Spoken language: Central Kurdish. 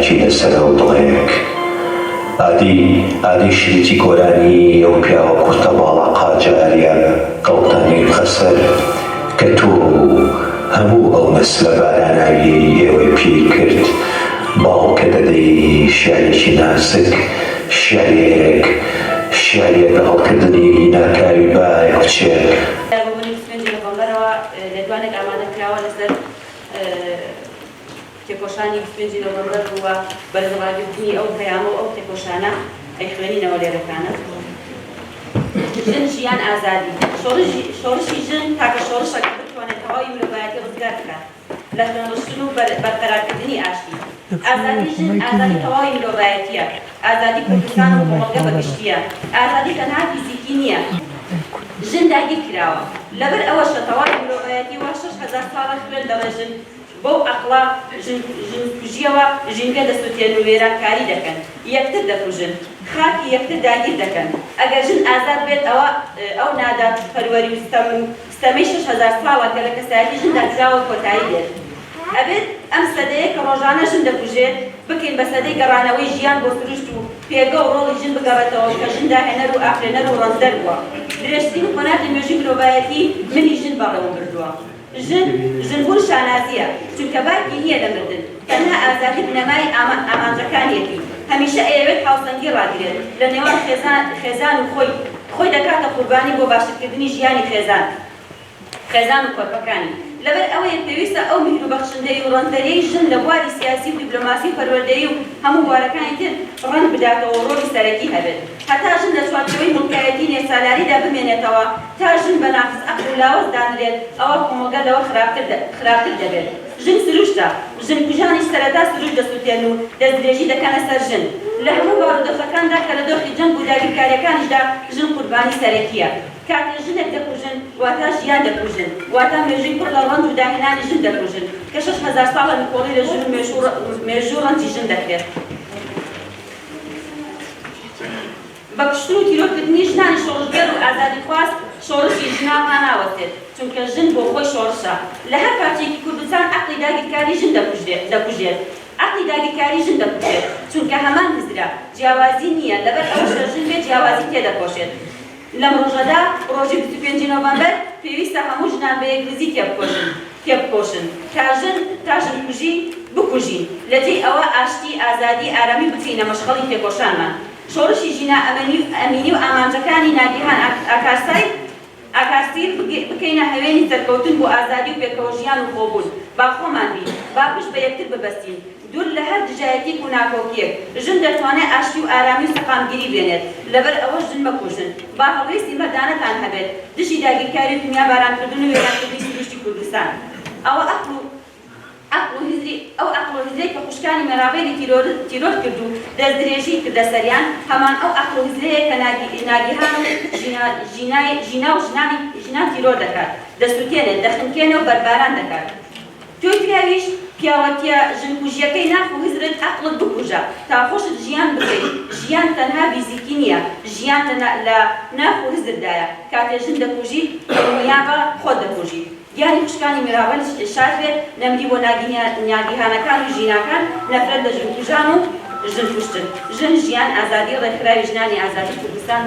خاکی لەسەرە و دڵێک ئادی شریتی گۆرانی ئەو پیاوە کورتە باڵا قاجاریە قەوتانی خەسەر کە تۆ هەموو ئەو نەسلە باراناوی ئێوەی پیر کرد باوکە دەدەی شیارێکی ناسک شیارێک هەڵکردنی ناکاوی بای کوچێک لەدوانێک ئامادەکراوە لەسەر تێکۆشانی 25 نۆڤەمبەر بووە بەرزەڵاگرتنی ئەو پەیامە و ئەو تێکۆشانە ئەیخوێنینەوە لێرەکانە. ژن ژیان ئازادی شۆڕشی ژن تاکە شۆڕشەکە بتوانێت تەواوی مرۆڤایەتی ڕزگار بکات لە خوێنڕشتن و بەرقەرارکردنی ئاشتی. ئازادی ژن ئازادی تەواوی مرۆڤایەتیە، ئازادی کوردستان و کۆمەڵگە بەگشتیە، ئازادی تەنها فیزیکی نییە. ژن داگیر کراوە لەبەر ئەوەشە تەواوی مرۆڤایەتی وا 6,000 ساڵە خوێن دەڵێژن بەو ئەقڵا ژن کوژیەوە ژینگە دەسووتێن و وێرانکاری دەکەن، یەکتر دەکوژن، خاکی یەکتر داگیر دەکەن. ئەگەر ژن ئازاد بێت ئەو نادات پەروەری و ستەمەی 6,000 ساڵە کە لە کەسایەتی ژندا کراوە کۆتایی دێت. ئەبێت ئەم سەدەیە کە ڕۆژانە ژن دەکوژێت بکەین بە سەدەی گەڕانەوەی ژیان بۆ سروشت و پێگە و ڕۆڵی ژن بگەڕێتەوە کە ژن داهێنەر و ئافرێنەر و ڕەنزەر بووە. درێژترین و خۆناتی نوێژی مرۆڤایەتی منی ژن بەڕێوە بردووە. ژنبوون شانازیە چونکە باکی نییە لە مردن، تەنها ئازادی بنەمای ئامانجەکانیەتی. هەمیشە ئەیەوێت هاوسەنگی ڕاگرێت لە نێوان خێزان و خۆی دەکاتە قوربانی بۆ باشترکردنی ژیانی خێزان و کۆرپەکانی. لەبەر ئەوەیە پێویستە ئەو میهروبەخشندەی و ڕەنزەریەی ژن لە بواری سیاسی و دیپلۆماسی و پەروەردەیی و هەموو بوارەکانی تر ڕەنگ بداتەوە و ڕۆڵی سەرەکی هەبێت. هەتا ژن لە چوارچێوەی مڵکایەتی نێسالاریدا بمێنێتەوە، تا ژن بە ناقص عەقڵ و لاوەز دانرێت، ئەوە کۆمەڵگە لەوە خراپتر دەبێت. ژن سروشتە، ژن کوژانیش سەرەتا سروش دەسووتێن و دەستدرێژی دەکەنە سەر ژن. لە هەموو بارودۆخەکاندا کە لە دۆخی جەنگ و داگیرکاریەکانیشدا ژن قوربانی سەرەکیە. کاتێ ژنێک دەکوژن واتە ژیان دەکوژن، واتە مێژووی پڕ لە ڕەنج و داهێنانی ژن دەکوژن کە 6,000 ساڵە نکۆڵی لە ژن و مێژوو ڕەنجی ژن دەکرێت. بە کوشتن و تیرۆرکردنی ژنانی شۆڕشگەر و ئازادیخواست شۆڕشی ژناڵان ناوەستێت، چونکە ژن بۆ خۆی شۆڕشە. لە هەر پارچێکی کوردستان عەقڵی داگیرکاری ژن دەکوژێت. عەقڵی داگیرکاری ژن دەکوژێت چونکە هەمان هزرا جیاوازی نییە، لەبەر ئەوەشە ژن بێ جیاوازی تێدەکۆشێت. لەم ڕۆژەدا ڕۆژی 25 نۆڤەمبەر پێویستە هەموو ژنان بە یەکریزی تێبکۆشن تا ژن کوژی بکوژین، لەجێی ئەوە ئاشتی ئازادی ئارامی بچینە مەشغەڵی تێکۆشانمان. شۆڕشی ژینا ئەمینی و ئامانجەکانی ناگیهان ئاکاستیر بکەینە هەوێنی سەرکەوتن بۆ ئازادی و پێکەوە ژیان و خۆبوون. با خۆمان بین، با پشت بە یەکتر ببەستین، دوور لە هەر دژایەتیک و ناکۆکیەک. ژن دەتوانێت ئاشتی و ئارامی و سەقامگیری بێنێت، لەبەر ئەوە ژن مەکوژن. با هەڵوێستی مەردانەتان هەبێت دژی داگیرکاری و دنیا بارانکردن و وێرانکردنی سروشتی کوردستان. ئەو عەقڵ و هزرەی کە خوشکانی مێراوێری تیرۆر کرد و دەستدرێژی کردە سەریان، هەمان ئەو عەقڵ و هزرەیە کە ناگیهان و ژینا و ژنان تیرۆر دەکات، دەسووتێنێت، دەخنکێنێ و بەرباران دەکات. تۆی پیاویش پیاوەتیە ژنکوژیەکەی ناخ و هزرت عەقڵت بکوژە تا خۆشت ژیان بکەیت. ژیان تەنها فیزیکی نییە، ژیان لە ناخ و هزردایە. کاتێ ژن دەکوژی دڵنیابە خۆت دەکوژی. یانی خوشکانی میراوەل شار بێت نەمری بۆ ناگیهانەکان و ژیناکان، نەفرەت لە ژنکوژان و ژن کوشتن. ژن ژیان ئازادی ڕێکخراوی ژنانی ئازادی کوردستان